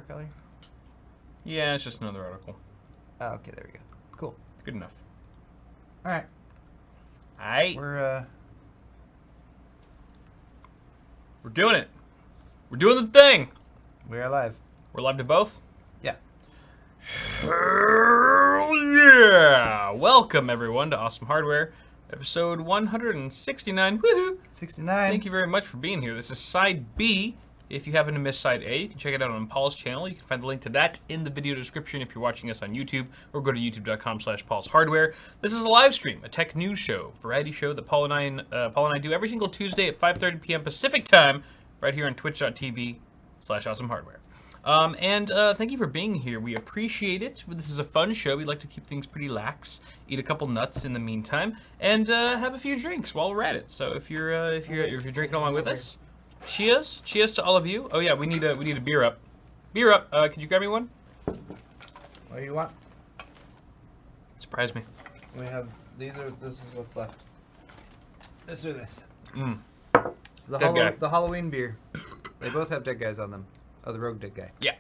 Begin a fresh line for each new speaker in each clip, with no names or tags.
color?
Yeah, it's just another article.
Oh, okay, there we go. Cool.
Good enough.
All right.
We're doing it. We're doing the thing.
We're live.
We're live to both?
Yeah.
Hell yeah! Welcome, everyone, to Awesome Hardware, episode 169. Woohoo!
69.
Thank you very much for being here. This is Side B. If you happen to miss Side A, you can check it out on Paul's channel. You can find the link to that in the video description if you're watching us on YouTube, or go to youtube.com/paulshardware. This is a live stream, a tech news show, variety show that Paul and I do every single Tuesday at 5:30 p.m. Pacific time, right here on twitch.tv/awesomehardware. Thank you for being here. We appreciate it. This is a fun show. We like to keep things pretty lax, eat a couple nuts in the meantime, and have a few drinks while we're at it. So if you're drinking along with us, cheers to all of you. Oh yeah, we need a beer up. Beer up. Could you grab me one?
What do you want?
Surprise me.
We have this is what's left. This or this. It's the,
Dead guy.
the Halloween beer. They both have dead guys on them. Oh, the rogue dead guy.
Yeah.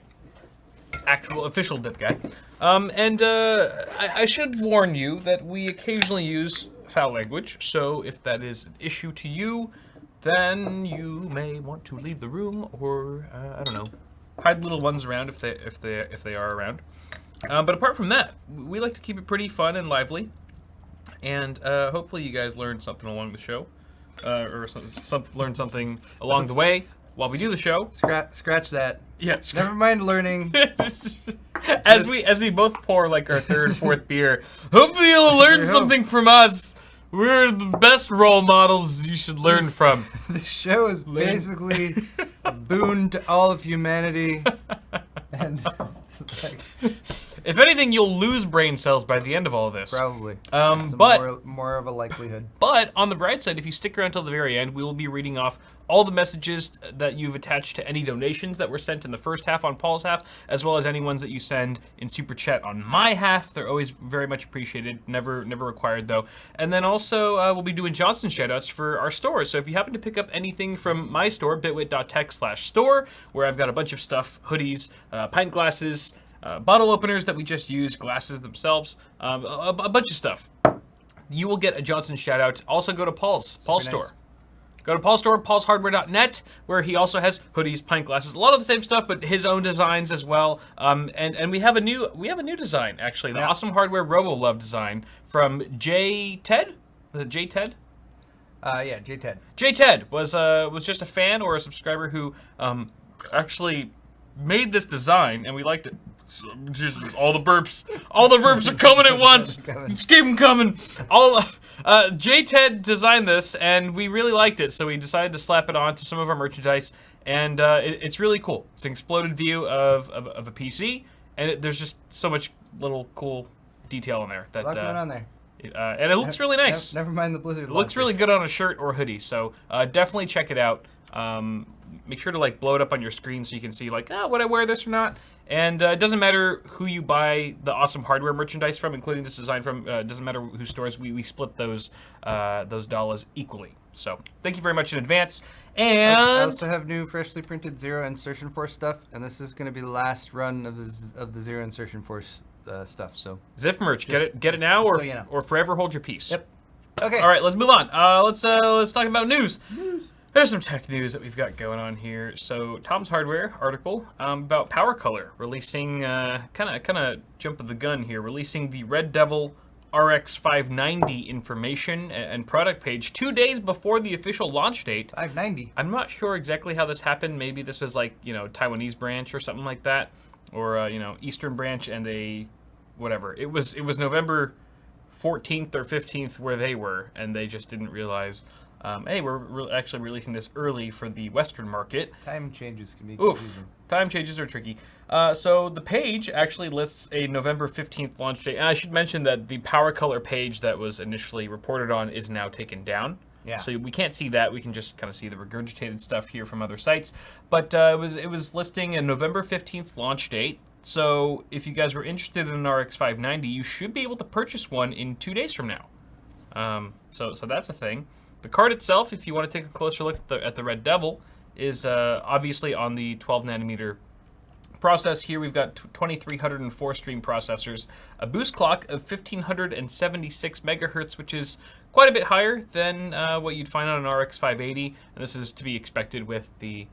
Actual official dead guy. I should warn you that we occasionally use foul language, so if that is an issue to you, then you may want to leave the room, or I don't know, hide little ones around if they are around. But apart from that, we like to keep it pretty fun and lively, and hopefully you guys learned something along the show, or learn something along the way while we do the show.
Scratch that.
Yeah.
Never mind learning.
as we both pour like our third, fourth beer, hopefully you'll learn something from us. We're the best role models you should learn from.
The show is basically a boon to all of humanity. And
if anything, you'll lose brain cells by the end of all of this.
probably.
But
more of a likelihood.
But on the bright side, if you stick around till the very end, we will be reading off all the messages that you've attached to any donations that were sent in the first half on Paul's half, as well as any ones that you send in Super Chat on my half. They're always very much appreciated, never required though. And then also, we'll be doing Johnson shoutouts for our store. So if you happen to pick up anything from my store, bitwit.tech/store, where I've got a bunch of stuff, hoodies, pint glasses, bottle openers that we just use, glasses themselves, a bunch of stuff, you will get a Johnson shout out. Also go to Paul's store.
Nice.
Go to Paul's store, paulshardware.net, where he also has hoodies, pint glasses, a lot of the same stuff, but his own designs as well. And we have a new design actually, the Awesome Hardware Robo Love design from J-Ted. Was it J-Ted?
Yeah, J-Ted.
J-Ted was just a fan or a subscriber who actually made this design, and we liked it. So, Jesus, all the burps are coming at once. Just keep them coming. J-Ted designed this, and we really liked it, so we decided to slap it on to some of our merchandise, and it's really cool. It's an exploded view of a PC, and there's just so much little cool detail in there.
A lot going on there.
And it looks really nice.
Never mind the blizzard.
It looks really good on a shirt or hoodie, so definitely check it out. Make sure to like blow it up on your screen so you can see like, would I wear this or not? And it doesn't matter who you buy the Awesome Hardware merchandise from, including this design from. Doesn't matter who stores. We split those dollars equally. So thank you very much in advance. And
I also have new freshly printed Zero Insertion Force stuff, and this is going to be the last run of the Zero Insertion Force stuff. So
Ziff merch, get it now,
so
or
you know.
or forever hold your peace.
Yep. Okay.
All right, let's move on. Let's talk about news. There's some tech news that we've got going on here. So Tom's Hardware article about Power Color releasing, kind of jump of the gun here, releasing the Red Devil RX 590 information and product page 2 days before the official launch date.
590.
I'm not sure exactly how this happened. Maybe this was like, Taiwanese branch or something like that, or Eastern branch, and they, whatever. It was November 14th or 15th where they were, and they just didn't realize. Hey, we're actually releasing this early for the Western market.
Time changes can be
Oof,
confusing.
time changes are tricky. So the page actually lists a November 15th launch date. And I should mention that the Power Color page that was initially reported on is now taken down.
Yeah.
So we can't see that. We can just kind of see the regurgitated stuff here from other sites. But it was listing a November 15th launch date. So if you guys were interested in an RX 590, you should be able to purchase one in 2 days from now. So that's a thing. The card itself, if you want to take a closer look at the Red Devil, is obviously on the 12 nanometer Process here, we've got 2304 stream processors, a boost clock of 1576 megahertz, which is quite a bit higher than what you'd find on an RX 580, and this is to be expected with the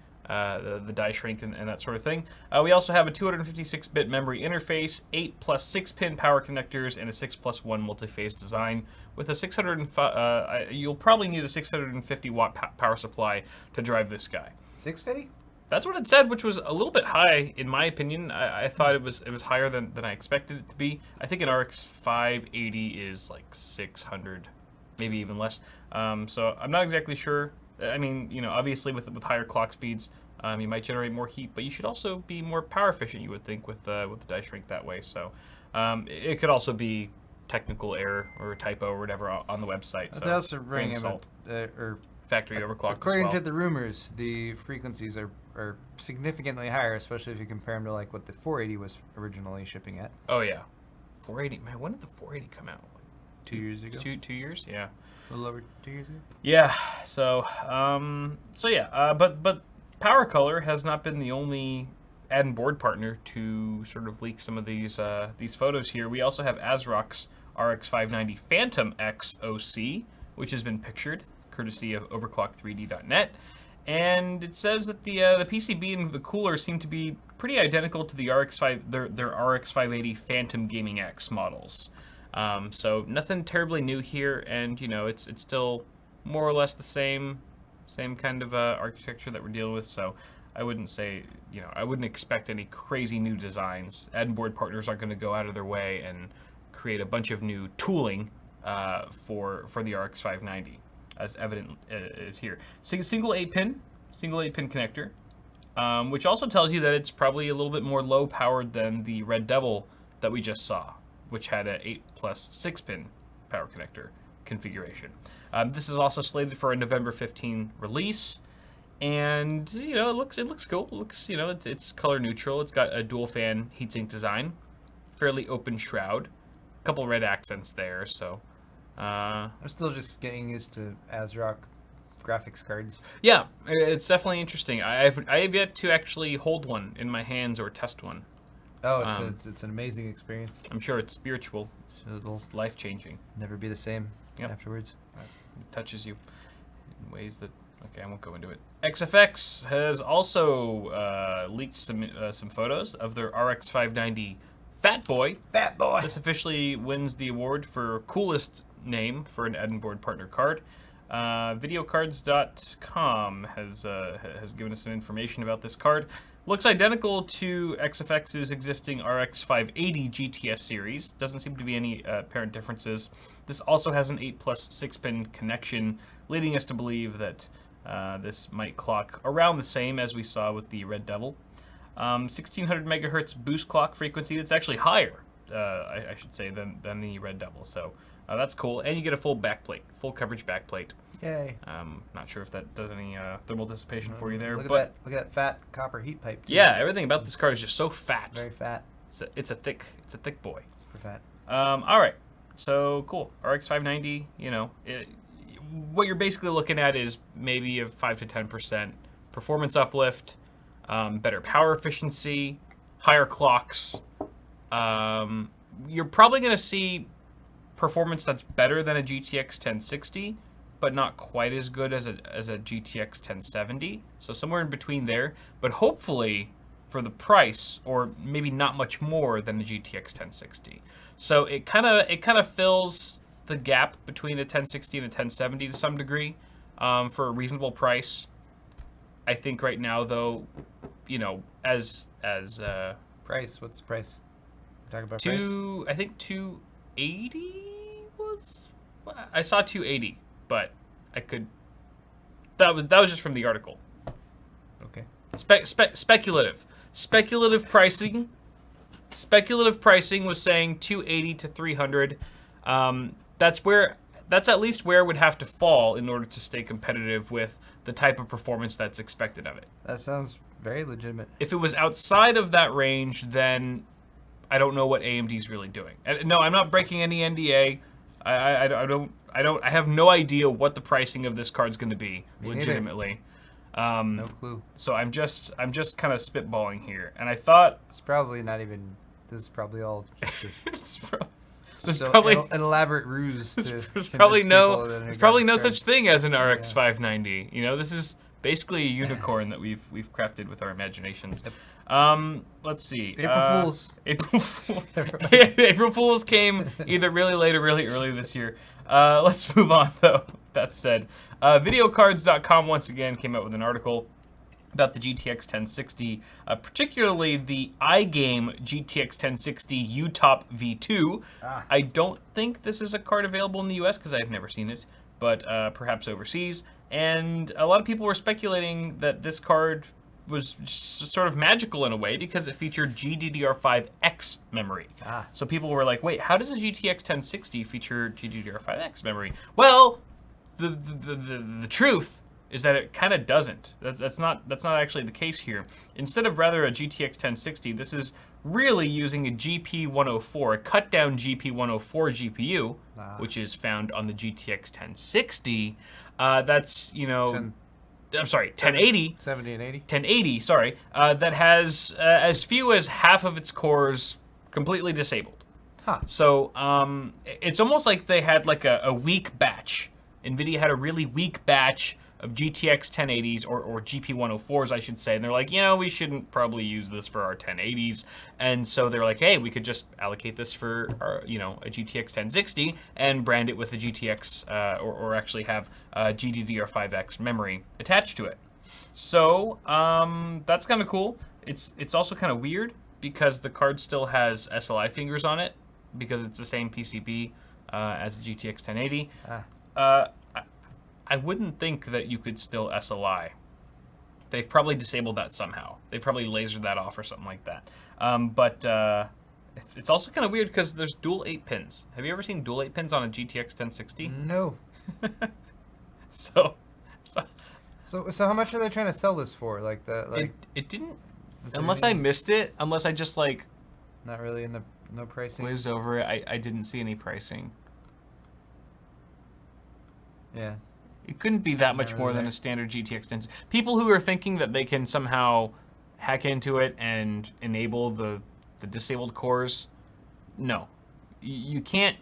die shrink and that sort of thing. We also have a 256-bit memory interface, 8 plus 6-pin power connectors, and a 6+1 multi-phase design with a you'll probably need a 650 watt power supply to drive this guy.
650?
That's what it said, which was a little bit high in my opinion. I thought it was higher than I expected it to be. I think an RX 580 is like 600, maybe even less. So I'm not exactly sure. I mean, you know, obviously with higher clock speeds, you might generate more heat, but you should also be more power efficient, you would think, with the die shrink that way. So it could also be technical error or typo or whatever on the website.
They also bring
factory overclock.
According to the rumors, the frequencies are significantly higher, especially if you compare them to like what the 480 was originally shipping at.
Oh yeah, 480. Man, when did the 480 come out? Like
2 years ago.
2 years? Yeah.
A little over 2 years ago.
Yeah. So yeah. But Power Color has not been the only ad and board partner to sort of leak some of these photos here. We also have ASRock's RX 590 Phantom X OC, which has been pictured, courtesy of overclock3d.net. And it says that the PCB and the cooler seem to be pretty identical to the their RX 580 Phantom Gaming X models. So nothing terribly new here, and you know it's still more or less the same kind of architecture that we're dealing with. So I wouldn't say, you know, I wouldn't expect any crazy new designs. Ad and board partners aren't going to go out of their way and create a bunch of new tooling for the RX 590. As evident is here. Single 8-pin connector, which also tells you that it's probably a little bit more low powered than the Red Devil that we just saw, which had a 8 plus 6-pin power connector configuration. This is also slated for a November 15 release, and you know it looks cool. It looks, you know, it's color neutral. It's got a dual fan heatsink design, fairly open shroud, a couple red accents there. So.
I'm still just getting used to ASRock graphics cards.
Yeah, it's definitely interesting. I have yet to actually hold one in my hands or test one.
Oh, it's an amazing experience.
I'm sure it's spiritual.
It'll
It's life-changing.
never be the same
Yep.
afterwards.
It touches you in ways that... Okay, I won't go into it. XFX has also leaked some photos of their RX 590 Fat Boy.
Fat boy.
This officially wins the award for coolest name for an ad and board partner card. Videocards.com has given us some information about this card. Looks identical to XFX's existing RX 580 GTS series. Doesn't seem to be any apparent differences. This also has an 8 plus 6-pin connection, leading us to believe that this might clock around the same as we saw with the Red Devil. 1600 megahertz boost clock frequency. It's actually higher, I should say, than the Red Devil. So that's cool. And you get a full backplate, full coverage backplate.
Yay.
Not sure if that does any thermal dissipation for you there.
Look
but
at that fat copper heat pipe. Too.
Yeah, everything about this card is just so fat.
Very fat.
It's a thick boy.
Super fat.
All right. So cool. RX 590. You know, what you're basically looking at is maybe a 5 to 10% performance uplift. Better power efficiency, higher clocks. You're probably going to see performance that's better than a GTX 1060, but not quite as good as a GTX 1070. So somewhere in between there, but hopefully for the price, or maybe not much more than a GTX 1060. So it kind of fills the gap between a 1060 and a 1070 to some degree, for a reasonable price. I think right now, though, you know, as
price. What's the price? We're talking about price.
I think 280 was. I saw 280, but I could. That was just from the article.
Okay.
Speculative pricing. Speculative pricing was saying 280 to 300. That's at least where it would have to fall in order to stay competitive with the type of performance that's expected of it.
That sounds very legitimate.
If it was outside of that range, then I don't know what AMD's really doing. And no, I'm not breaking any NDA. I have no idea what the pricing of this card's going to be.
Me
legitimately.
No clue.
So I'm just kind of spitballing here, and I thought
It's probably not even. This is probably all just
it's pro-
just
there's probably
an elaborate ruse to
there's
convince
probably no
people that a
there's probably
graphics
no
card-
such thing as an RX 590. You know, this is basically a unicorn that we've crafted with our imaginations. Let's see.
April Fools.
April Fools. April Fools came either really late or really early this year. Let's move on, though. That said, videocards.com once again came out with an article about the GTX 1060, particularly the Igame GTX 1060 UTOP V2. I don't think this is a card available in the US because I've never seen it, but perhaps overseas. And a lot of people were speculating that this card was sort of magical in a way because it featured GDDR5X memory. So people were like, wait, how does a GTX 1060 feature GDDR5X memory? Well, the truth is that it kind of doesn't. That's not actually the case here. Instead of rather a GTX 1060, this is really using a GP104, a cut down GP104 GPU, which is found on the GTX 1060. That's, you know, I'm sorry, 1080.
70 and 80.
1080, sorry, that has as few as half of its cores completely disabled. So it's almost like they had like a weak batch. NVIDIA had a really weak batch of GTX 1080s or GP104s, I should say. And they're like, you know, we shouldn't probably use this for our 1080s. And so they're like, hey, we could just allocate this for our, you know, a GTX 1060 and brand it with a GTX or actually have GDDR5X memory attached to it. So that's kind of cool. It's also kind of weird because the card still has SLI fingers on it because it's the same PCB as the GTX 1080. I wouldn't think that you could still SLI. They've probably disabled that somehow. They probably lasered that off or something like that. But it's also kind of weird because there's dual 8 pins. Have you ever seen dual 8 pins on a GTX 1060?
No.
So
how much are they trying to sell this for? Like
it didn't. Unless I missed it. Unless I just like.
Not really in the no pricing.
Glazed over it. I didn't see any pricing.
Yeah.
It couldn't be that much more than a standard GTX 10. People who are thinking that they can somehow hack into it and enable the disabled cores, no. You can't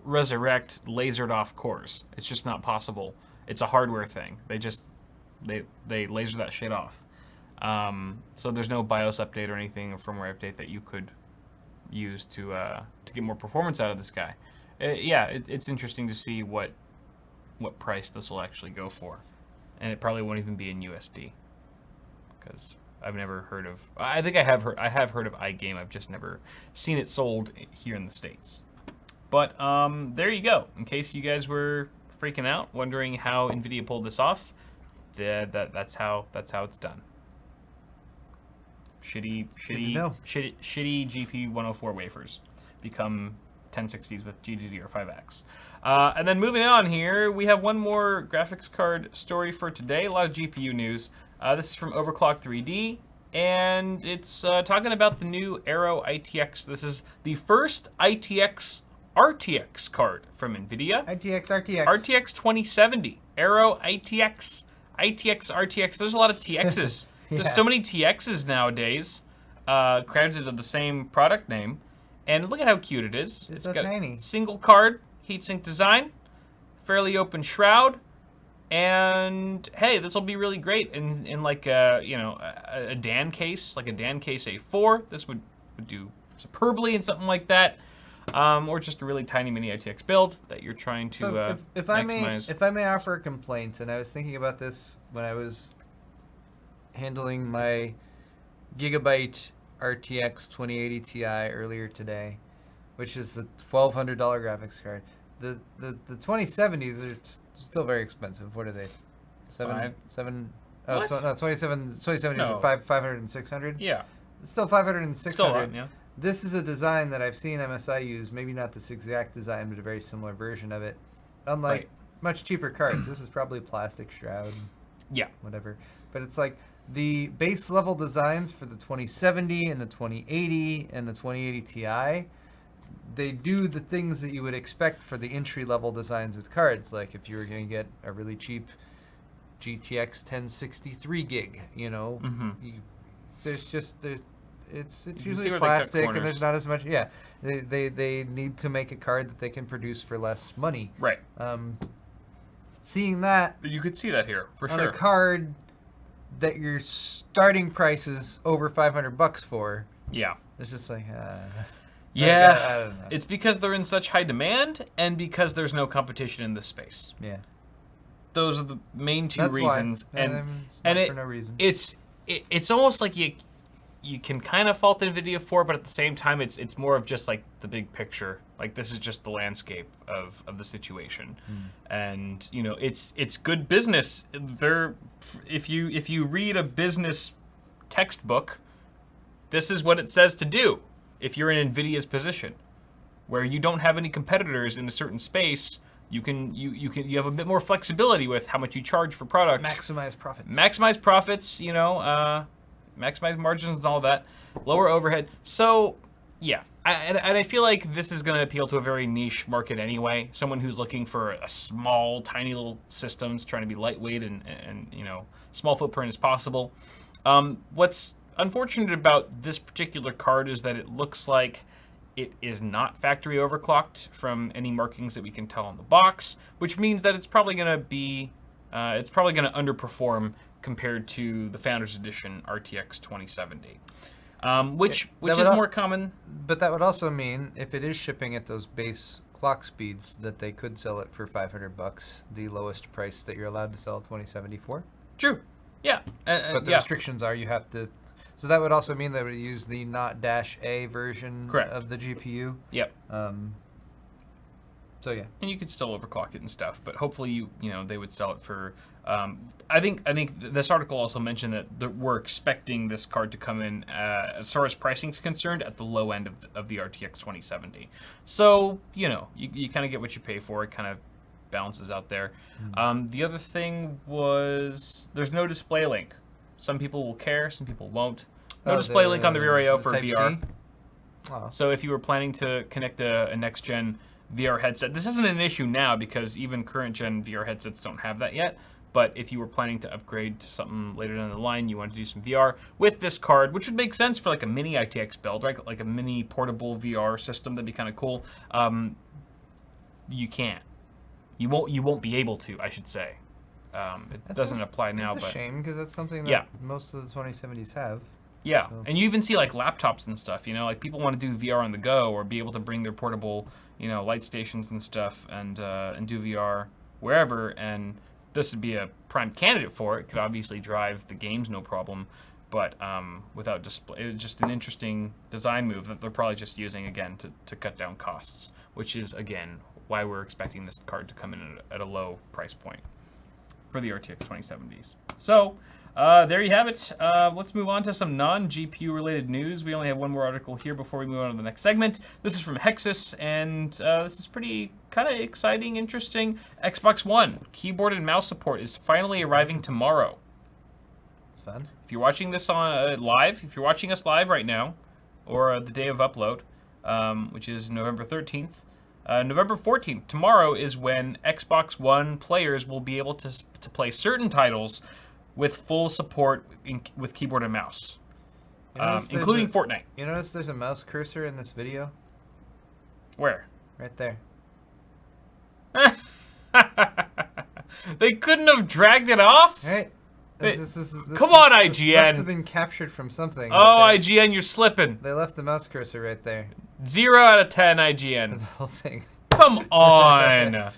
resurrect lasered off cores. It's just not possible. It's a hardware thing. They laser that shit off. So there's no BIOS update or anything or firmware update that you could use to get more performance out of this guy. Yeah, it's interesting to see what price this will actually go for, and it probably won't even be in USD because I've never heard of. I think I have heard of Igame. I've just never seen it sold here in the States. But there you go. In case you guys were freaking out, wondering how NVIDIA pulled this off, that's how it's done. Shitty GP104 wafers become 1060s with GDDR5X. And then moving on here, we have one more graphics card story for today. A lot of GPU news. This is from Overclock 3D, and it's talking about the new Aero ITX. This is the first ITX RTX card from NVIDIA.
ITX RTX.
RTX 2070. Aero ITX. ITX RTX. There's a lot of TXs.
Yeah.
There's so many TXs nowadays, credited to the same product name. And look at how cute it is.
It's so
got
tiny.
Single card, heatsink design, fairly open shroud, and hey, this will be really great in like a DAN case, like a DAN case A4. This would do superbly in something like that, or just a really tiny mini ITX build that you're trying to maximize.
If I may offer a complaint, and I was thinking about this when I was handling my Gigabyte RTX 2080 Ti earlier today, which is a $1,200 graphics card. The 2070s are still very expensive. What are they? Seven. Oh,
What?
no, 2070s
No.
are 500 and 600.
Yeah,
It's still 500 and
still
600.
a lot, yeah.
This is a design that I've seen MSI use. Maybe not this exact design, but a very similar version of it. Unlike
Right.
much cheaper cards, this is probably plastic shroud.
Yeah.
Whatever. But it's like the base level designs for the 2070 and the 2080 and the 2080 Ti, they do the things that you would expect for the entry level designs with cards. Like if you were going to get a really cheap GTX 1063 gig. You know, it's usually plastic, and there's not as much. Yeah, they need to make a card that they can produce for less money.
Right.
Seeing that,
You could see that here for
on
sure.
a card that your starting price is over $500 for,
Yeah.
it's just like,
Yeah.
I don't know.
It's because they're in such high demand, and because there's no competition in this space.
Yeah.
Those are the main two
That's
reasons,
why. It's
and
not for no reason.
It's almost like you can kind of fault NVIDIA for it, but at the same time, it's more of just like the big picture. Like this is just the landscape of the situation, and you know it's good business. If you read a business textbook, this is what it says to do. If you're in NVIDIA's position, where you don't have any competitors in a certain space, you have a bit more flexibility with how much you charge for products.
Maximize profits.
Maximize profits, you know, maximize margins and all that. Lower overhead. So, yeah. And I feel like this is going to appeal to a very niche market anyway. Someone who's looking for a small, tiny little systems, trying to be lightweight and you know, small footprint as possible. What's unfortunate about this particular card is that it looks like it is not factory overclocked from any markings that we can tell on the box, which means that it's probably going to be, it's probably going to underperform compared to the Founders Edition RTX 2070, which is more common.
But that would also mean if it is shipping at those base clock speeds, that they could sell it for $500, the lowest price that you're allowed to sell 2070 for.
True. Yeah.
But the restrictions are you have to. So that would also mean that we use the not -A version of the GPU.
Yep.
So yeah.
And you could still overclock it and stuff, but hopefully you know they would sell it for. I think this article also mentioned that we're expecting this card to come in as far as pricing is concerned at the low end of the RTX 2070. So you know you kind of get what you pay for. It kind of balances out there. The other thing was there's no display link. Some people will care, some people won't. No display link on the Rear I/O for VR.
Oh.
So if you were planning to connect a next-gen VR headset, this isn't an issue now because even current-gen VR headsets don't have that yet. But if you were planning to upgrade to something later down the line, you want to do some VR with this card, which would make sense for like a mini ITX build, right? Like a mini portable VR system, that'd be kind of cool. You can't. You won't be able to, I should say. It doesn't apply now, but
it's a shame because that's something that most of the 2070s have.
Yeah,
so.
And you even see like laptops and stuff. You know, like people want to do VR on the go or be able to bring their portable, you know, light stations and stuff and do VR wherever. And this would be a prime candidate for it. It could obviously drive the games no problem, but without display, it was just an interesting design move that they're probably just using again to cut down costs, which is again why we're expecting this card to come in at a low price point for the RTX 2070s. So there you have it. Let's move on to some non-GPU related news. We only have one more article here before we move on to the next segment. This is from Hexus, and this is pretty kind of exciting, interesting. Xbox One keyboard and mouse support is finally arriving tomorrow.
It's fun.
If you're watching this on live, if you're watching us live right now, or the day of upload, which is November 13th, November 14th, tomorrow is when Xbox One players will be able to play certain titles with full support with keyboard and mouse, including Fortnite.
You notice there's a mouse cursor in this video?
Where?
Right there.
They couldn't have dragged it off?
Right?
Come on, IGN.
This must have been captured from something.
Oh, IGN, you're slipping.
They left the mouse cursor right there.
0 out of 10, IGN.
The whole thing.
Come on.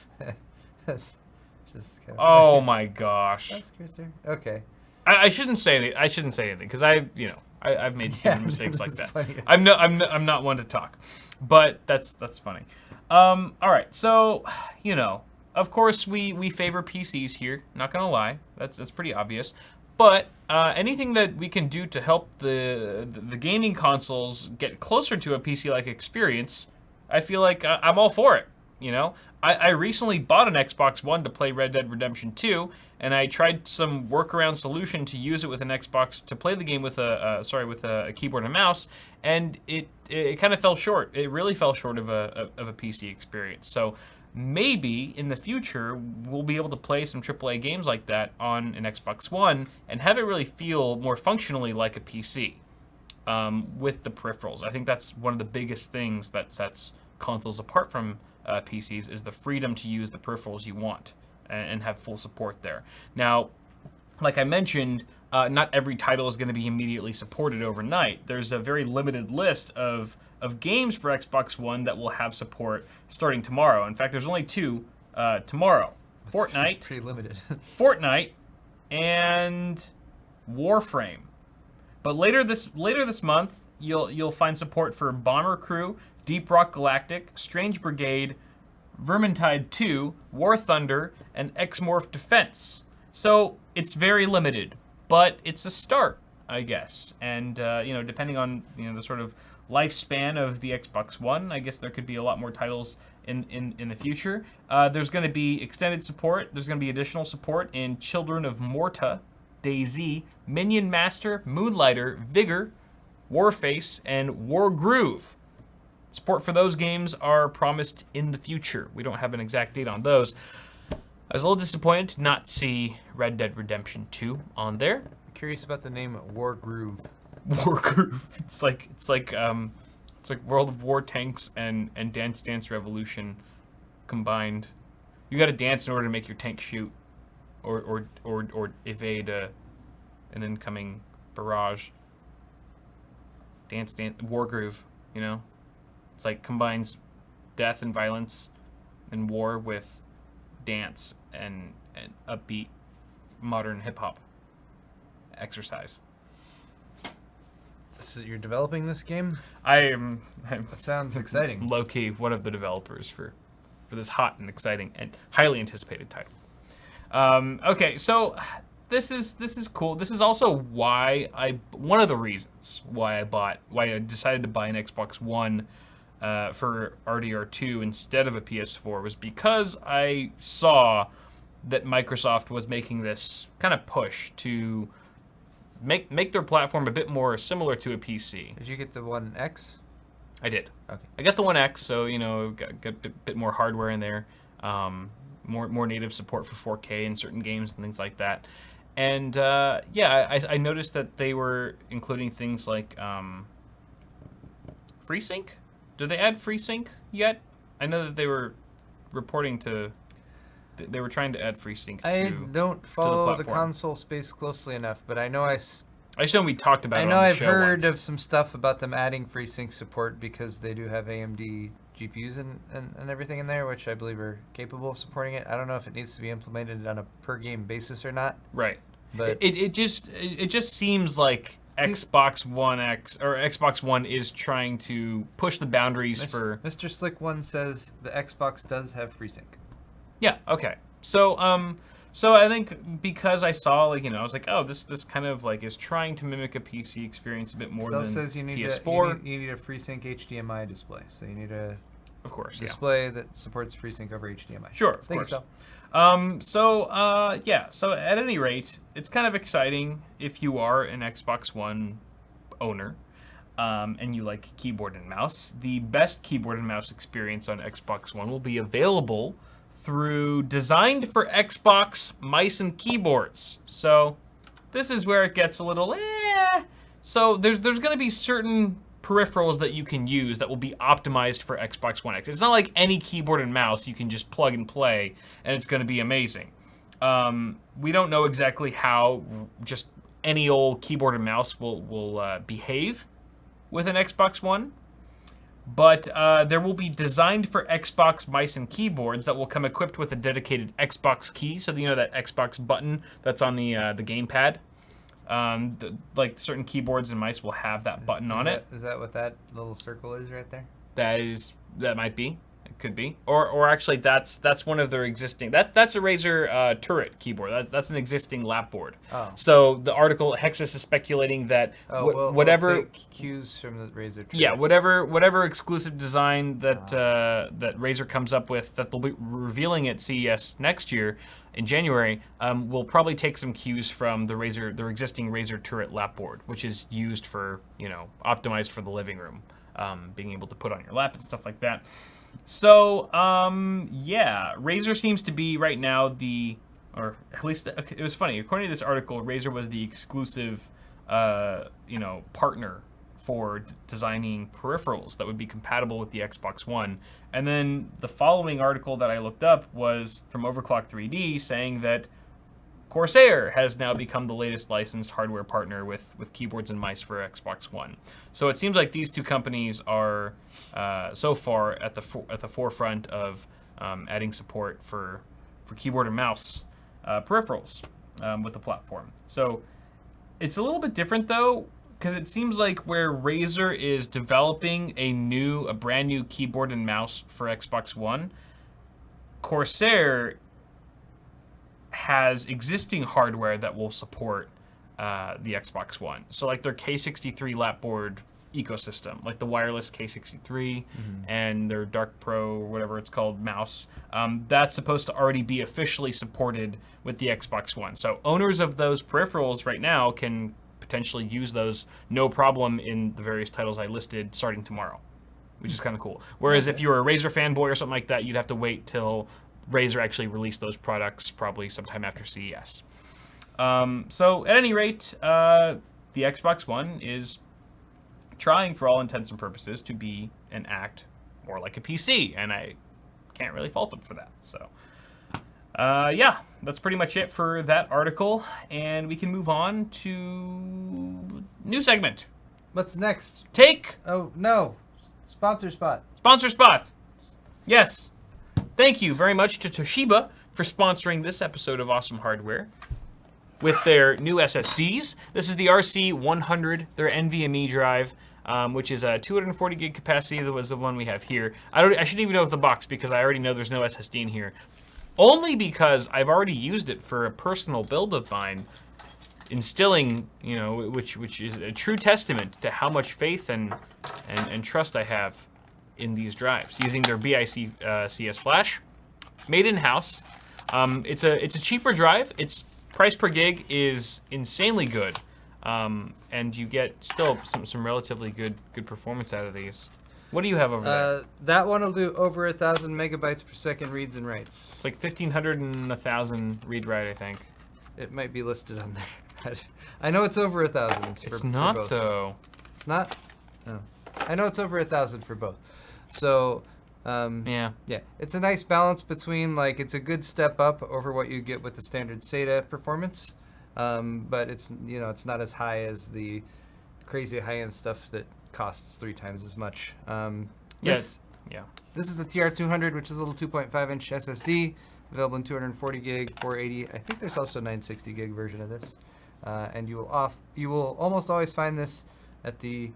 That's just kind of
Oh my gosh.
mouse cursor. Okay.
I shouldn't say anything. I shouldn't say anything because I've made stupid mistakes like that.
Funny.
I'm not one to talk, but that's funny. All right, so you know, of course we favor PCs here. Not gonna lie, that's pretty obvious. But anything that we can do to help the gaming consoles get closer to a PC-like experience, I feel like I'm all for it. You know, I recently bought an Xbox One to play Red Dead Redemption 2, and I tried some workaround solution to use it with an Xbox to play the game with a keyboard and mouse, and it kind of fell short. It really fell short of a PC experience. So maybe in the future we'll be able to play some AAA games like that on an Xbox One and have it really feel more functionally like a PC with the peripherals. I think that's one of the biggest things that sets consoles apart from PCs is the freedom to use the peripherals you want and have full support there. Now, like I mentioned, not every title is going to be immediately supported overnight. There's a very limited list of games for Xbox One that will have support starting tomorrow. In fact, there's only 2 tomorrow. Fortnite.
That's pretty limited.
Fortnite and Warframe. But later this month, you'll find support for Bomber Crew, Deep Rock Galactic, Strange Brigade, Vermintide 2, War Thunder, and Xmorph Defense. So it's very limited, but it's a start, I guess. And depending on the sort of lifespan of the Xbox One, I guess there could be a lot more titles in the future. There's going to be extended support. There's going to be additional support in Children of Morta, DayZ, Minion Master, Moonlighter, Vigor, Warface, and Wargroove. Support for those games are promised in the future. We don't have an exact date on those. I was a little disappointed to not see Red Dead Redemption 2 on there.
I'm curious about the name Wargroove.
Wargroove. It's like World of War tanks and Dance Dance Revolution combined. You got to dance in order to make your tank shoot, or evade an incoming barrage. Dance Wargroove. It's like combines death and violence and war with dance and upbeat modern hip hop exercise.
You're developing this game?
I'm
That sounds exciting.
Low key one of the developers for this hot and exciting and highly anticipated title. Okay, so this is cool. This is also one of the reasons why I decided to buy an Xbox One for RDR2 instead of a PS4 was because I saw that Microsoft was making this kind of push to make their platform a bit more similar to a PC.
Did you get the One X?
I did.
Okay.
I got the One X, so got a bit more hardware in there, more native support for 4K in certain games and things like that. And I noticed that they were including things like FreeSync. Did they add FreeSync yet? I know that they were reporting to. They were trying to add FreeSync.
I don't follow the
platform.
console space closely enough, but I know I
just know we talked about it on the
I've
show
heard
once.
of some stuff about them adding FreeSync support because they do have AMD GPUs and everything in there, which I believe are capable of supporting it. I don't know if it needs to be implemented on a per game basis or not.
Right.
But
it just seems like Xbox One X or Xbox One is trying to push the boundaries for.
Mr. Slick One says the Xbox does have FreeSync.
Yeah. Okay. So I think because I saw I was like, oh, this kind of is trying to mimic a PC experience a bit more than
says you need
PS4.
You need a FreeSync HDMI display, so you need a
of course
display that supports FreeSync over HDMI.
Sure. Of
Think
course.
so.
So at any rate, it's kind of exciting if you are an Xbox One owner and you like keyboard and mouse. The best keyboard and mouse experience on Xbox One will be available through Designed for Xbox mice and keyboards. So this is where it gets a little So there's going to be certain peripherals that you can use that will be optimized for Xbox One X. It's not like any keyboard and mouse you can just plug and play and it's going to be amazing. We don't know exactly how just any old keyboard and mouse will behave with an Xbox One, but there will be Designed for Xbox mice and keyboards that will come equipped with a dedicated Xbox key. So that Xbox button that's on the gamepad. Certain keyboards and mice will have that button on it.
Is that what that little circle is right there?
That might be. It could be. Or actually that's one of their existing. That's a Razer Turret keyboard. That's an existing lap board.
Oh.
So the article Hexus is speculating that whatever
we'll take cues from the Razer Turret.
Yeah, whatever exclusive design that Razer comes up with that they'll be revealing at CES next year in January, will probably take some cues from their existing Razer turret lap board, which is used for, optimized for the living room, being able to put on your lap and stuff like that. So, yeah, Razer seems to be right now or at least it was funny. According to this article, Razer was the exclusive, partner for designing peripherals that would be compatible with the Xbox One. And then the following article that I looked up was from Overclock 3D saying that Corsair has now become the latest licensed hardware partner with keyboards and mice for Xbox One. So it seems like these two companies are so far at the forefront of adding support for keyboard and mouse peripherals with the platform. So it's a little bit different though, because it seems like where Razer is developing a brand new keyboard and mouse for Xbox One, Corsair has existing hardware that will support the Xbox One. So like their K63 lapboard ecosystem, like the wireless K63 and their Dark Pro, or whatever it's called, mouse, that's supposed to already be officially supported with the Xbox One. So owners of those peripherals right now can potentially use those no problem in the various titles I listed starting tomorrow, which is kind of cool. Whereas if you're a Razer fanboy or something like that, you'd have to wait till Razer actually released those products probably sometime after CES. So at any rate, the Xbox One is trying for all intents and purposes to be and act more like a PC, and I can't really fault them for that. So yeah, that's pretty much it for that article, and we can move on to new segment.
What's next?
Oh
no, sponsor spot.
Sponsor spot. Yes. Thank you very much to Toshiba for sponsoring this episode of Awesome Hardware with their new SSDs. This is the RC100, their NVMe drive, which is a 240 gig capacity. That was the one we have here. I shouldn't even know the box because I already know there's no SSD in here. Only because I've already used it for a personal build of mine, instilling, which is a true testament to how much faith and trust I have in these drives, using their BIC CS flash, made in-house. It's a cheaper drive. Its price per gig is insanely good, and you get still some relatively good performance out of these. What do you have over there?
That one will do over 1,000 megabytes per second reads and writes.
It's like 1,500 and 1,000 read-write, I think.
It might be listed on there. I know it's over 1,000.
It's not,
for both.
though.
It's not? No. I know it's over 1,000 for both. So,
yeah.
It's a nice balance between, like, it's a good step up over what you get with the standard SATA performance, but it's, it's not as high as the crazy high-end stuff that costs 3 times as much. This is the TR200, which is a little 2.5-inch SSD, available in 240 gig, 480. I think there's also a 960 gig version of this, and you will almost always find this at the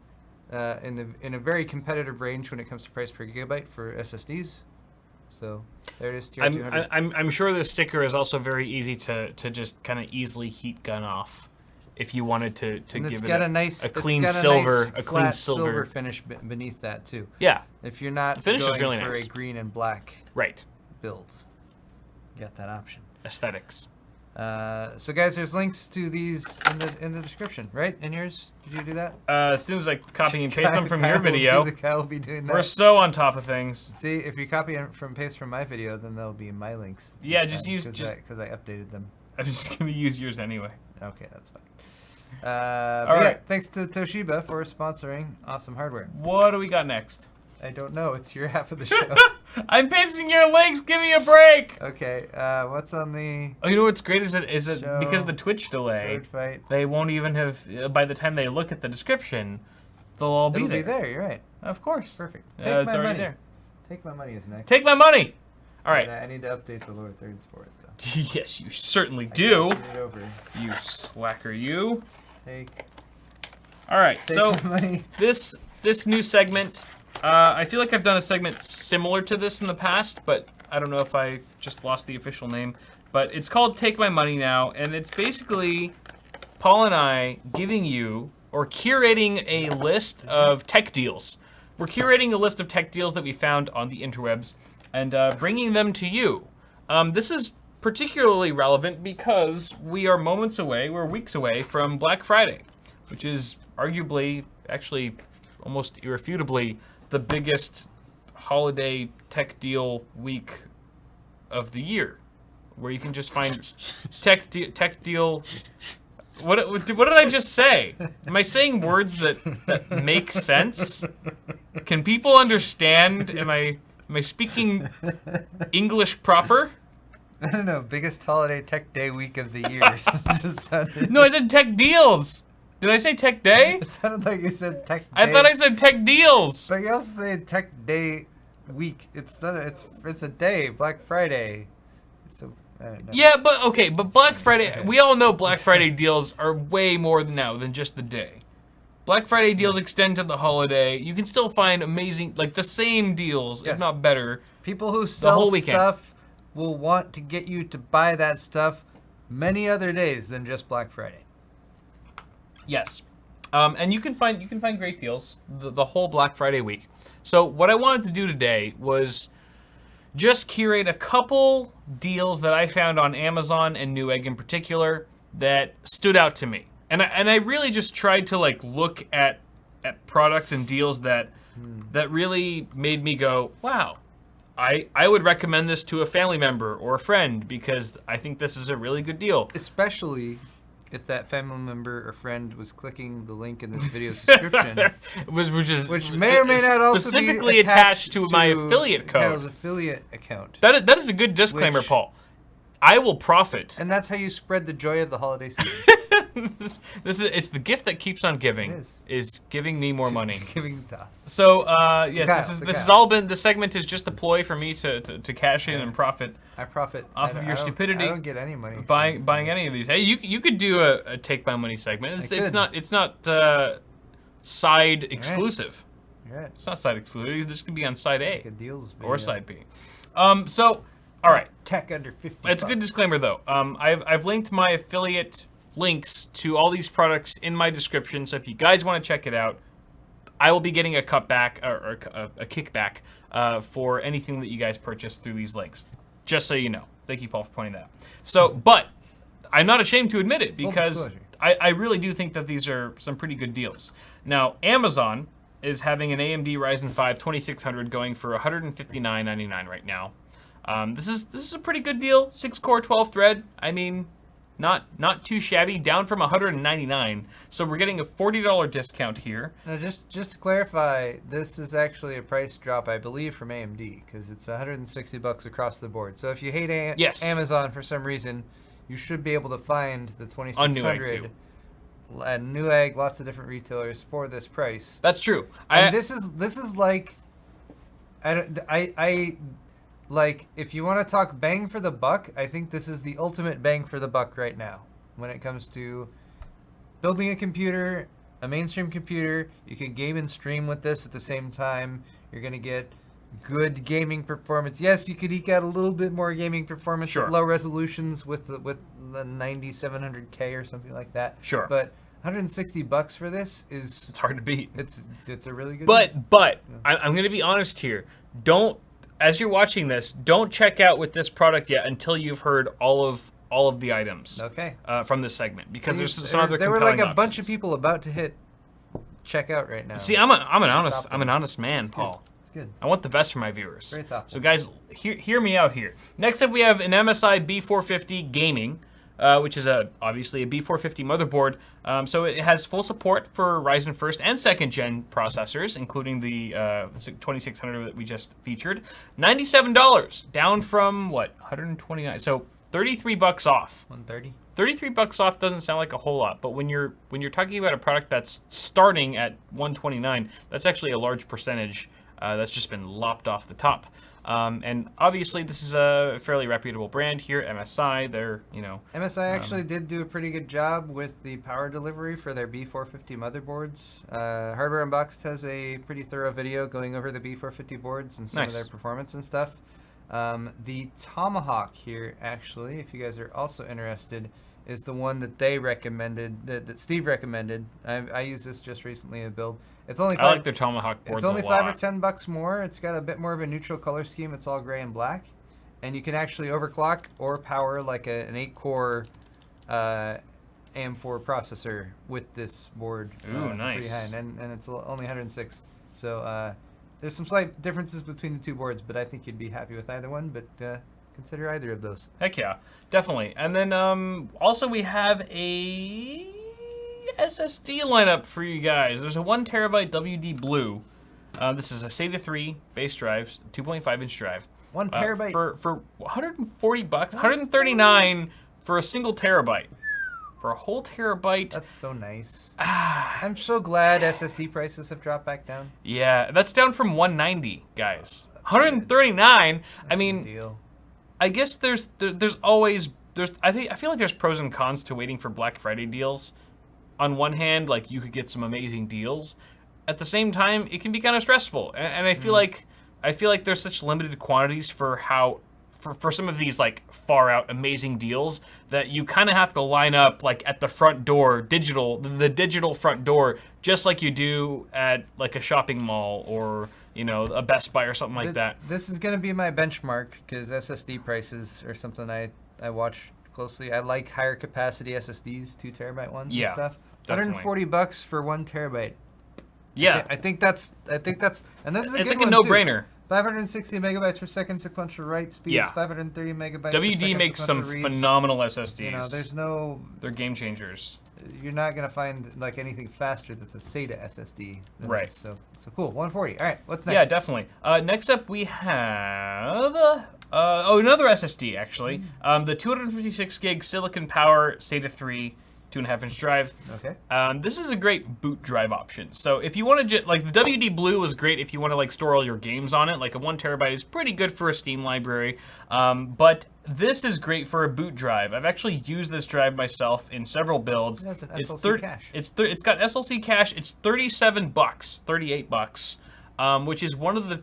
in a very competitive range when it comes to price per gigabyte for SSDs. So there it is, TR200.
I'm sure this sticker is also very easy to just kind of easily heat gun off if you wanted to give it a clean silver
finish beneath that too.
Yeah.
If you're not
the finish
going
is really
for
nice.
a green and black build, you got that option.
Aesthetics.
So guys, there's links to these in the description, right? In yours? Did you do that?
As soon as I copy and paste them from your video.
Kyle will be doing that.
We're so on top of things.
See, if you copy and paste from my video, then they'll be my links.
Yeah, just use
because I updated them.
I'm just gonna use yours anyway.
Okay, that's fine.
All right.
Yeah, thanks to Toshiba for sponsoring Awesome Hardware.
What do we got next?
I don't know. It's your half of the show.
I'm pasting your links. Give me a break.
Okay. What's on the?
Oh, you know what's great is that because of the Twitch delay,
Sword fight.
they won't even have. By the time they look at the description, they'll all be there.
It'll be there. You're right.
Of course.
Perfect.
It's
Take my
already
money.
there.
Take my money is next.
Take my money. All right.
I need to update the lower thirds for it though.
Yes, you certainly do.
I it over.
You slacker, you.
Take.
All right.
Take
So
my money.
this new segment. I feel like I've done a segment similar to this in the past, but I don't know if I just lost the official name. But it's called Take My Money Now, and it's basically Paul and I giving you, or curating a list of tech deals. We're curating a list of tech deals that we found on the interwebs and bringing them to you. This is particularly relevant because we are moments away, we're weeks away from Black Friday, which is arguably, actually, almost irrefutably, the biggest holiday tech deal week of the year, where you can just find tech deal. What did I just say? Am I saying words that make sense? Can people understand? Am I speaking English proper?
I don't know. Biggest holiday tech day week of the year. Just sounded,
No, I said tech deals. Did I say tech day?
it sounded like you said tech day.
I thought I said tech deals.
But you also say tech day week. It's not. It's a day. Black Friday. So I don't know.
Yeah, but Black Friday. We all know Black Friday deals are way more now than just the day. Black Friday deals extend to the holiday. You can still find amazing, like the same deals,
Yes.
if not better.
People who sell
whole weekend.
stuff will want to get you to buy that stuff many other days than just Black Friday.
Yes, and you can find great deals the whole Black Friday week. So what I wanted to do today was just curate a couple deals that I found on Amazon and Newegg in particular that stood out to me, and I really just tried to like look at products and deals that really made me go, wow. I would recommend this to a family member or a friend because I think this is a really good deal.
Especially if that family member or friend was clicking the link in this video's description. Which may or may not also be
specifically attached to my affiliate code.
Carol's affiliate account.
That is a good disclaimer, Paul. I will profit.
And that's how you spread the joy of the holiday season.
It's the gift that keeps on giving.
It
is giving me more money.
It's giving to us.
So yes,
Kyle,
this has all been. The segment is just a ploy for me to cash in and profit.
I profit
off of your stupidity.
I don't get any money.
Buying any of these. Hey, you could do a take my money segment. It's not side exclusive.
You're right.
It's not side exclusive. This could be on side A
Like a deals video.
or side B. So all right.
Tech under 50.
It's a good disclaimer though. I've linked my affiliate links to all these products in my description. So if you guys want to check it out, I will be getting a cutback or a kickback for anything that you guys purchase through these links. Just so you know. Thank you, Paul, for pointing that out. So, but I'm not ashamed to admit it because I really do think that these are some pretty good deals. Now, Amazon is having an AMD Ryzen 5 2600 going for $159.99 right now. This is a pretty good deal. 6-core, 12-thread. I mean, not too shabby. Down from $199. So we're getting a $40 discount here.
Now, just to clarify, this is actually a price drop, I believe, from AMD because it's $160 across the board. So if you hate Amazon for some reason, you should be able to find the 2600 and Newegg, lots of different retailers for this price.
That's true.
And this is like, like, if you want to talk bang for the buck, I think this is the ultimate bang for the buck right now. When it comes to building a computer, a mainstream computer, you can game and stream with this at the same time. You're going to get good gaming performance. Yes, you could eke out a little bit more gaming performance at low resolutions with the 9700K or something like that.
Sure.
But $160 for this it's
hard to beat.
It's a really good
But I'm going to be honest here. As you're watching this, don't check out with this product yet until you've heard all of the items.
Okay.
From this segment, because there's some other.
There were like a bunch of people about to hit checkout right now.
See, I'm an honest man, Paul.
It's good.
I want the best for my viewers.
Very thoughtful.
So guys, hear me out here. Next up, we have an MSI B450 Gaming. Which is obviously a B450 motherboard. So it has full support for Ryzen 1st and 2nd gen processors, including the 2600 that we just featured. $97, down from what, 129? So $33 off.
130.
$33 off doesn't sound like a whole lot, but when you're talking about a product that's starting at 129, that's actually a large percentage that's just been lopped off the top. And obviously, this is a fairly reputable brand here, MSI. They're,
MSI actually did do a pretty good job with the power delivery for their B450 motherboards. Hardware Unboxed has a pretty thorough video going over the B450 boards and some of their performance and stuff. The Tomahawk here, actually, if you guys are also interested, is the one that they recommended, that Steve recommended. I used this just recently in a build. It's only
I like their Tomahawk boards
It's only
a lot.
$5 or $10 more. It's got a bit more of a neutral color scheme. It's all gray and black. and you can actually overclock or power like an 8-core AM4 processor with this board.
Ooh,
Pretty
nice.
high, and it's only 106. So there's some slight differences between the two boards, but I think you'd be happy with either one. But consider either of those.
Heck yeah, definitely. And then also we have a SSD lineup for you guys. There's a 1 terabyte WD Blue. This is a SATA 3 base drive, 2.5 inch drive.
1 terabyte
for $140, 139 for a single terabyte. For a whole terabyte.
That's so nice. I'm so glad SSD prices have dropped back down.
Yeah, that's down from 190, guys. 139. I mean,
deal.
I guess there's always I feel like there's pros and cons to waiting for Black Friday deals. On one hand, like you could get some amazing deals. At the same time, it can be kind of stressful, and I feel like there's such limited quantities for some of these like far out amazing deals that you kind of have to line up like at the front door, the digital front door, just like you do at like a shopping mall or a Best Buy or something like that.
This is gonna be my benchmark because SSD prices are something I watch closely. I like higher capacity SSDs, 2 terabyte ones and stuff.
Definitely.
$140 for 1 terabyte.
Yeah,
I think that's, and this is
it's
good
like a
one, too.
no-brainer.
560 megabytes per second sequential write speeds,
Yeah.
530 megabytes per second
WD makes some
sequential reads.
phenomenal SSDs.
There's no,
They're game changers.
you're not gonna find like anything faster that's a SATA SSD. than
Right.
this. So cool. 140. All right. What's next?
Yeah, definitely. Next up, we have another SSD actually. The 256 gig Silicon Power SATA 3 2.5 inch drive.
Okay.
This is a great boot drive option. So if you want to like the WD Blue was great if you want to like store all your games on it. Like a 1 terabyte is pretty good for a Steam library. But this is great for a boot drive. I've actually used this drive myself in several builds.
That's an SLC cache.
It's got SLC cache. It's $37, $38, which is one of the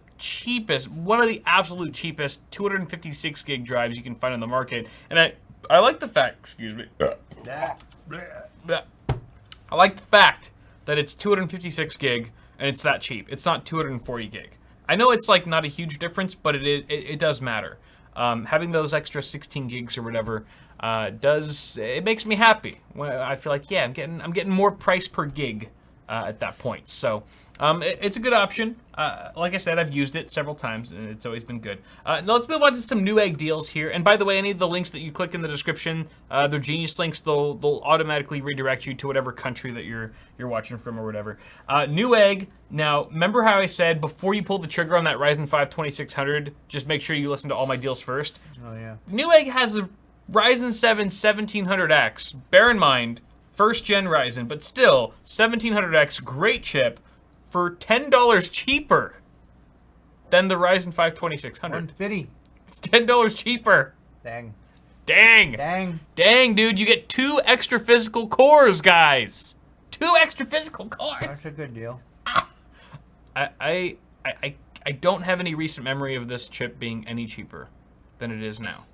absolute cheapest 256 gig drives you can find on the market. And I like the fact, excuse me. I like the fact that it's 256 gig and it's that cheap. It's not 240 gig. I know it's like not a huge difference, but it does matter. Having those extra 16 gigs or whatever it makes me happy. I feel like I'm getting more price per gig at that point. So it's a good option. Like I said, I've used it several times, and it's always been good. Now let's move on to some Newegg deals here. And by the way, any of the links that you click in the description, they're genius links. They'll automatically redirect you to whatever country that you're watching from or whatever. Newegg. Now, remember how I said before you pull the trigger on that Ryzen 5 2600, just make sure you listen to all my deals first.
Oh yeah.
Newegg has a Ryzen 7 1700X. Bear in mind, first gen Ryzen, but still 1700X, great chip. For $10 cheaper than the Ryzen 5 2600.
150.
It's $10 cheaper.
Dang.
Dang, dude! You get 2 extra physical cores, guys. 2 extra physical cores.
That's a good deal.
I don't have any recent memory of this chip being any cheaper than it is now.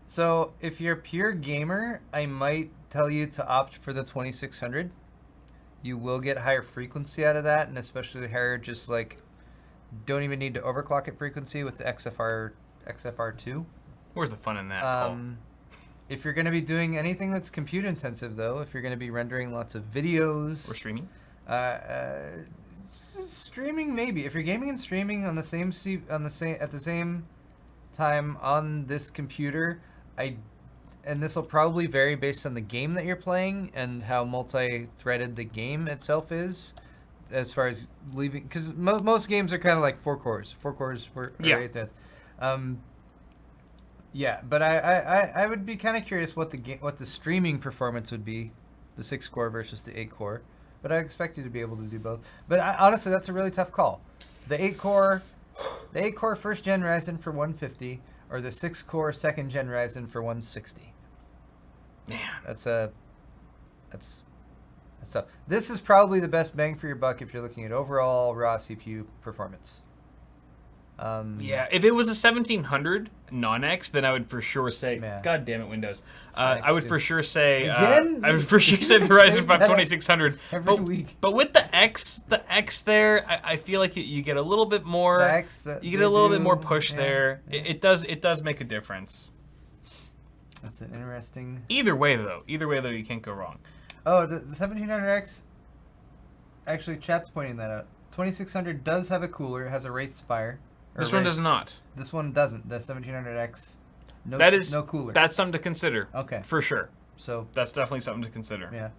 So if you're a pure gamer, I might tell you to opt for the 2600. You will get higher frequency out of that, and especially higher just like don't even need to overclock at frequency with the XFR2.
Where's the fun in that, Paul?
If you're going to be doing anything that's compute intensive, though, if you're going to be rendering lots of videos
Or streaming?
Streaming maybe. If you're gaming and streaming on the same at the same time on this computer, and this will probably vary based on the game that you're playing and how multi-threaded the game itself is, as far as leaving, because most games are kind of like 4 cores for 8 threads. Yeah, but I would be kind of curious what the streaming performance would be, the 6-core versus the 8-core. But I expect you to be able to do both. But honestly, that's a really tough call. The 8-core first gen Ryzen for 150. Or the 6-core second gen Ryzen for 160.
Man,
that's tough. This is probably the best bang for your buck if you're looking at overall raw CPU performance.
Yeah, if it was a 1700 non-X, then I would for sure say,
Yeah.
God damn it, Windows.
It's
I would
X,
for sure say,
Again?
I would for sure say the Ryzen 5 2600.
every week.
But with the X there, I feel like you get a little bit more.
The X that
You get
they
a little bit
do,
more push
yeah,
there.
yeah.
It does make a difference.
That's an interesting.
Either way though, you can't go wrong.
Oh, the 1700X. Actually, chat's pointing that out. 2600 does have a cooler. It has a Wraith Spire.
This one does not.
This one doesn't. The 1700X. No,
That is
no cooler.
That's something to consider.
Okay.
For sure.
So
That's definitely something to consider.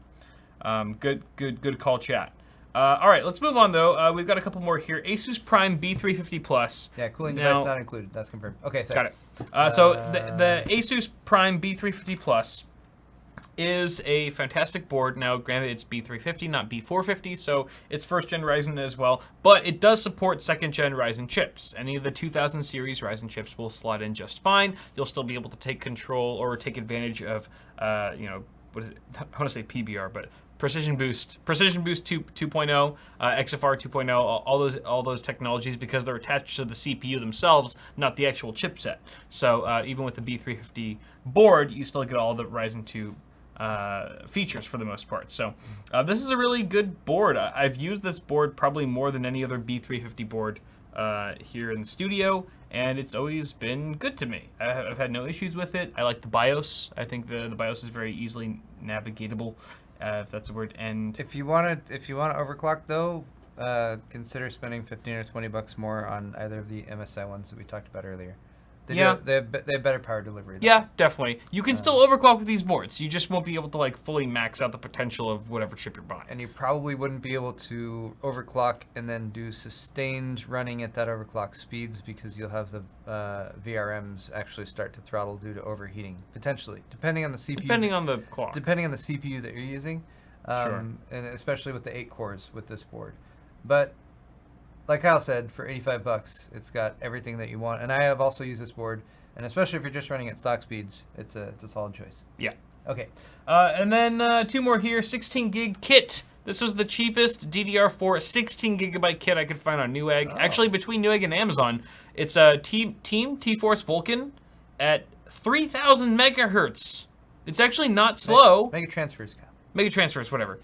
yeah.
Good call, chat. All right, let's move on though. We've got a couple more here. Asus Prime B350 Plus.
Yeah, cooling
Now-
device not included. That's confirmed. Okay, sorry.
Got it. So the Asus Prime B350 Plus is a fantastic board. Now, granted, it's B350, not B450, so it's first-gen Ryzen as well, but it does support second-gen Ryzen chips. Any of the 2000 series Ryzen chips will slot in just fine. You'll still be able to take control or take advantage of, what is it? I want to say PBR, but Precision Boost 2.0, XFR 2.0, all those technologies, because they're attached to the CPU themselves, not the actual chipset. So even with the B350 board, you still get all the Ryzen 2 features for the most part. So this is a really good board. I've used this board probably more than any other B350 board here in the studio, and it's always been good to me. I've had no issues with it. I like the BIOS. I think the BIOS is very easily navigatable, if that's a word. And
If you want to overclock though, consider spending 15 or 20 bucks more on either of the MSI ones that we talked about earlier. They have better power delivery.
yeah, definitely. You can still overclock with these boards. You just won't be able to like fully max out the potential of whatever chip you're buying.
And you probably wouldn't be able to overclock and then do sustained running at that overclock speeds, because you'll have the VRMs actually start to throttle due to overheating, potentially, depending on the CPU.
Depending on the clock.
Depending on the CPU that you're using,
Sure.
and especially with the 8 cores with this board. But like Kyle said, for 85 bucks, it's got everything that you want. And I have also used this board, and especially if you're just running at stock speeds, it's a solid choice.
Yeah.
Okay.
And then two more here. 16 gig kit. This was the cheapest DDR4 16 gigabyte kit I could find on Newegg.
Oh.
Actually, between Newegg and Amazon, it's a Team TForce Vulcan at 3,000 megahertz. It's actually not slow.
Mega transfers, Kyle.
Mega transfers, whatever.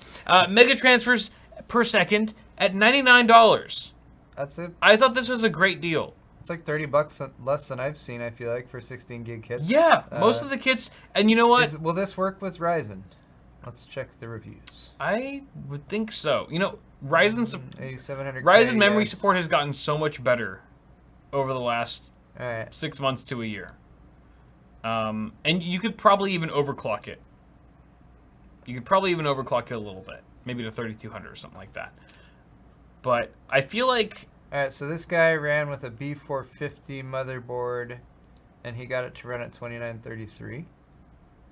Mega transfers per second at $99.
That's it.
I thought this was a great deal.
It's like 30 bucks less than I've seen, I feel like, for 16 gig kits.
Yeah, most of the kits, and you know what?
Will this work with Ryzen? Let's check the reviews.
I would think so. You know, Ryzen
8700K,
Ryzen memory
yes.
support has gotten so much better over the last
All right.
6 months to a year. And you could probably even overclock it. You could probably even overclock it a little bit, maybe to 3200 or something like that. But I feel like...
All right, so this guy ran with a B450 motherboard, and he got it to run at 2933.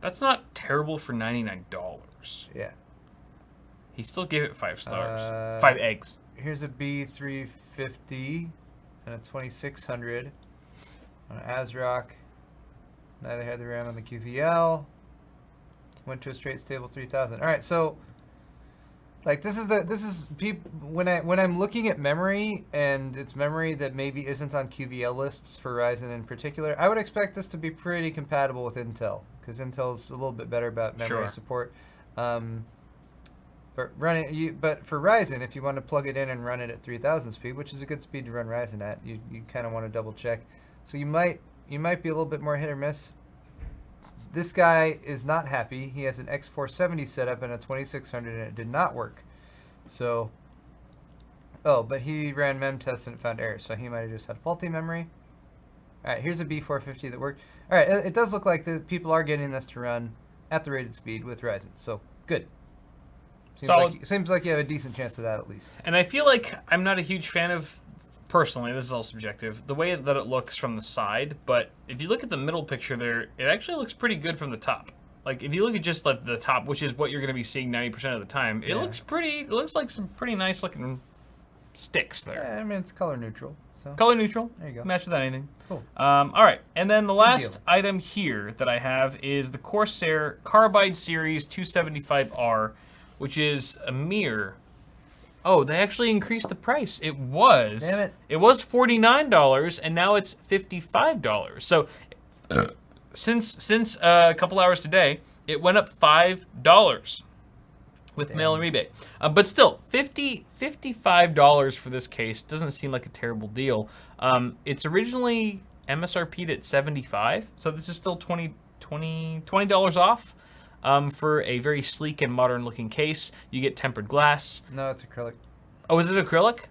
That's not terrible for $99.
Yeah.
He still gave it 5 stars. 5 eggs.
Here's a B350 and a 2600 on ASRock. Neither had the RAM on the QVL. Went to a straight stable 3000. All right, so like this is people when I'm looking at memory, and it's memory that maybe isn't on QVL lists for Ryzen in particular, I would expect this to be pretty compatible with Intel, because Intel's a little bit better about memory
Sure.
support. But for Ryzen, if you want to plug it in and run it at 3000 speed, which is a good speed to run Ryzen at, you kind of want to double check. So you might be a little bit more hit or miss. This guy is not happy. He has an X470 setup and a 2600, and it did not work. So, but he ran mem tests and it found errors, so he might have just had faulty memory. All right, here's a B450 that worked. All right, it does look like the people are getting this to run at the rated speed with Ryzen, so good. Seems like you have a decent chance of that at least.
And I feel like I'm not a huge fan of, personally, this is all subjective, the way that it looks from the side, but if you look at the middle picture there, it actually looks pretty good from the top. Like, if you look at just like the top, which is what you're going to be seeing 90% of the time, it looks like some pretty nice looking sticks there.
Yeah, I mean, it's color neutral. So
Color neutral.
There you go.
Match with anything.
Cool.
All right, and then the last
deal.
item here that I have is the Corsair Carbide Series 275R, which is a mere Oh, they actually increased the price. It was.
Damn it.
It was $49, and now it's $55. So, since a couple hours today, it went up $5 with mail and rebate. But still, $55 for this case doesn't seem like a terrible deal. It's originally MSRP'd at $75, so this is still $20 off. For a very sleek and modern-looking case. You get tempered glass.
No, it's acrylic.
Oh, is it acrylic?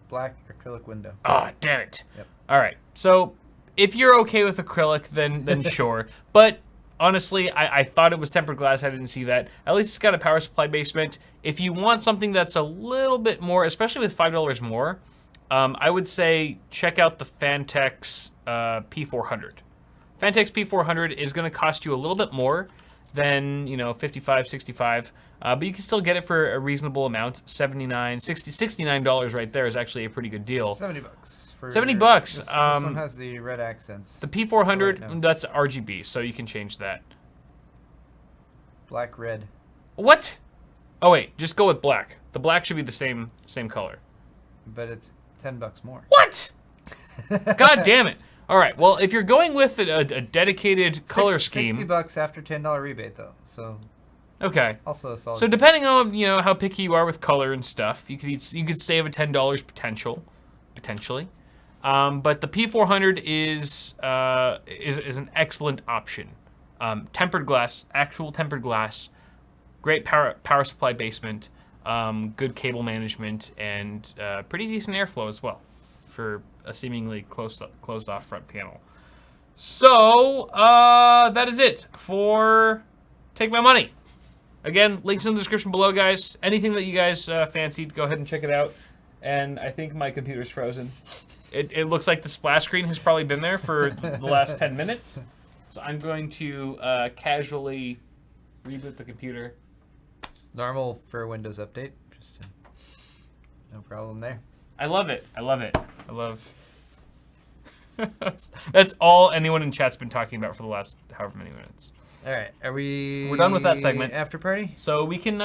Black acrylic window.
Ah, damn it.
Yep.
All right. So if you're okay with acrylic, then sure. But honestly, I thought it was tempered glass. I didn't see that. At least it's got a power supply basement. If you want something that's a little bit more, especially with $5 more, I would say check out the Fantex P400. Fantex P400 is going to cost you a little bit more than, $55, $65, but you can still get it for a reasonable amount. $69 right there is actually a pretty good deal.
$70.
$70.
This one has the red accents.
The P400,
no.
that's RGB, so you can change that.
Black, red.
What? Oh wait, just go with black. The black should be the same color.
But it's $10 more.
What? God damn it. All right, well, if you're going with a dedicated color scheme...
$60 after $10 rebate, though, so...
Okay.
Also a solid...
So depending on, how picky you are with color and stuff, you could save a $10 potentially. But the P400 is an excellent option. Tempered glass, actual tempered glass, great power supply basement, good cable management, and pretty decent airflow as well for a seemingly closed off front panel. So that is it for Take My Money. Again, links in the description below, guys. Anything that you guys fancied, go ahead and check it out. And I think my computer's frozen. It looks like the splash screen has probably been there for the last 10 minutes. So I'm going to casually reboot the computer.
It's normal for a Windows update. Just no problem there.
I love it. I love that's all anyone in chat's been talking about for the last however many minutes.
All right,
We're done with that segment.
After party?
So we can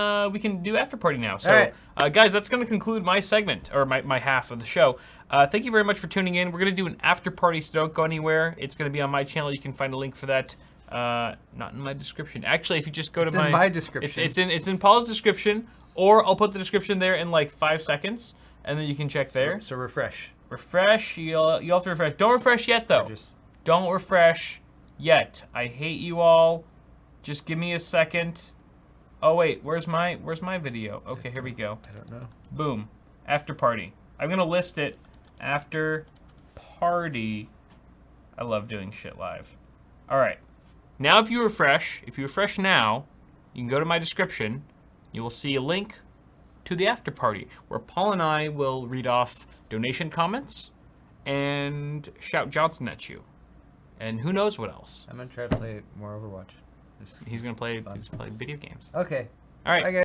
do after party now. So,
all right.
Guys, that's going to conclude my segment, or my half of the show. Thank you very much for tuning in. We're going to do an after party, so don't go anywhere. It's going to be on my channel. You can find a link for that. Not in my description. Actually, if you just go to
in my description.
It's in Paul's description, or I'll put the description there in like 5 seconds, and then you can check there.
So refresh.
Refresh. You'll have to refresh. Don't refresh yet, though. Don't refresh yet. I hate you all. Just give me a second. Oh wait, where's my video? Okay, here we go.
I don't know.
Boom. After party. I'm gonna list it. After party. I love doing shit live. All right. Now if you refresh now, you can go to my description. You will see a link to the after party where Paul and I will read off donation comments and shout Johnson at you. And who knows what else.
I'm gonna try to play more Overwatch.
He's gonna play video games.
Okay.
All right.
Bye, guys.